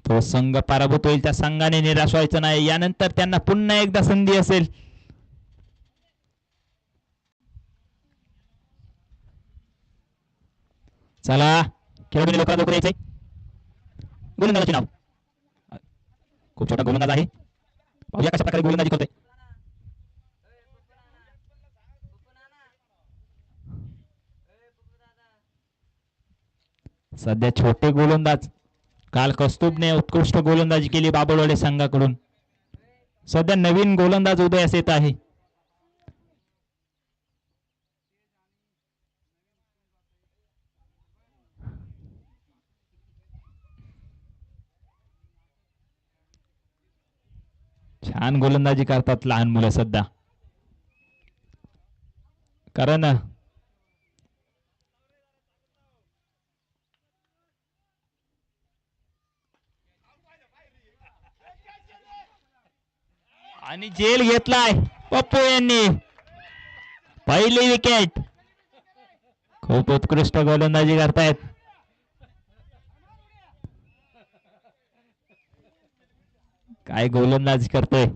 तो संघ पराभूत होईल, त्या संघाने निराश व्हायचं नाही. यानंतर त्यांना पुन्हा एकदा संधी असेल. चला खेळाडू लवकर लवकर यायचंय. गोलंदाजाचे नाव खूप छोटा गोलंदाज आहे. पाहूया कशा प्रकारे गोलंदाजी करतोय. सध्या छोटे गोलंदाज काल कौस्तुभने उत्कृष्ट गोलंदाजी केली बाबळवाडी संघाकडून. सध्या नवीन गोलंदाज उदयास येत आहे. छान गोलंदाजी करतात लहान मुलं सध्या. कारण आणि जेल घेतलाय पप्पू यांनी. पहिली विकेट. खूप उत्कृष्ट गोलंदाजी करतायत. काय गोलंदाजी करतोय.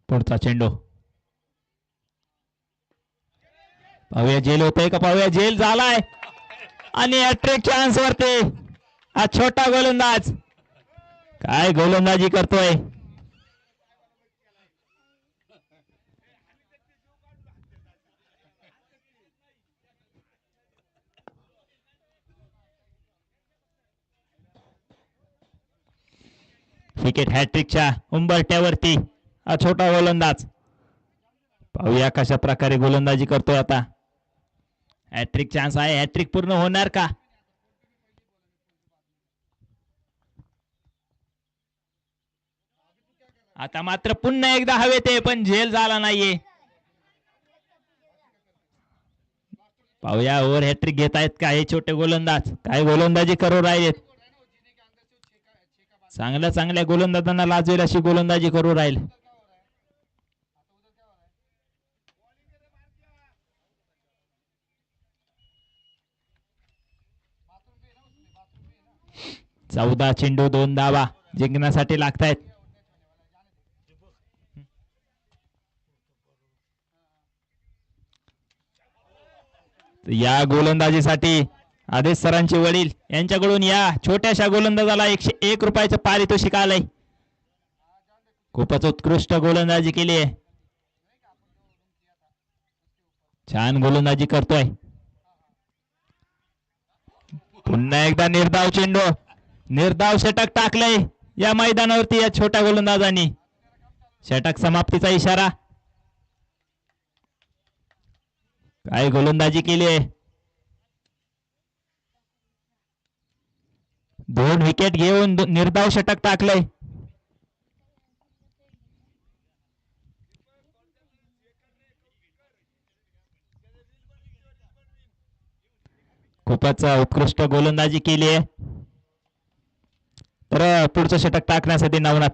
पुढचा चेंडू पाहूया जेल होतंय का. पाहूया जेल झालाय आणि हॅट्रिक चान्स वरती हा छोटा गोलंदाज. काय गोलंदाजी करतोय. विकेट हॅट्रिकच्या उंबरट्यावरती हा छोटा गोलंदाज. पाहूया कशा प्रकारे गोलंदाजी करतोय आता. हॅट्रिक चान्स आहे. हॅट्रिक पूर्ण होणार का. आता मात्र पुन्हा एकदा हवेत आहे पण झेल झाला नाहीये. पाहूया ओव्हर हॅट्रिक घेत आहेत का हे छोटे गोलंदाज. काय गोलंदाजी करू राहिलेत. चांगल्या चांगल्या गोलंदाजांना लाजवेल अशी गोलंदाजी करू राहील. चौदा चेंडू 2 धावा जिंकण्यासाठी लागतायत. या गोलंदाजीसाठी आदेश सरांचे वडील यांच्याकडून या छोट्याशा गोलंदाजाला 101 रुपयाचं पारितोषिक आलंय. खूपच उत्कृष्ट गोलंदाजी केली आहे. छान गोलंदाजी करतोय. पुन्हा एकदा निर्धाव चेंडू. निर्धाव षटक टाकलंय या मैदानावरती या छोट्या गोलंदाजांनी. षटक समाप्तीचा इशारा. काय गोलंदाजी केली आहे. 2 विकेट घेऊन निर्धाव षटक टाकलंय. खूपच उत्कृष्ट गोलंदाजी केली आहे. तर पुढचं षटक टाकण्यासाठी नवनाथ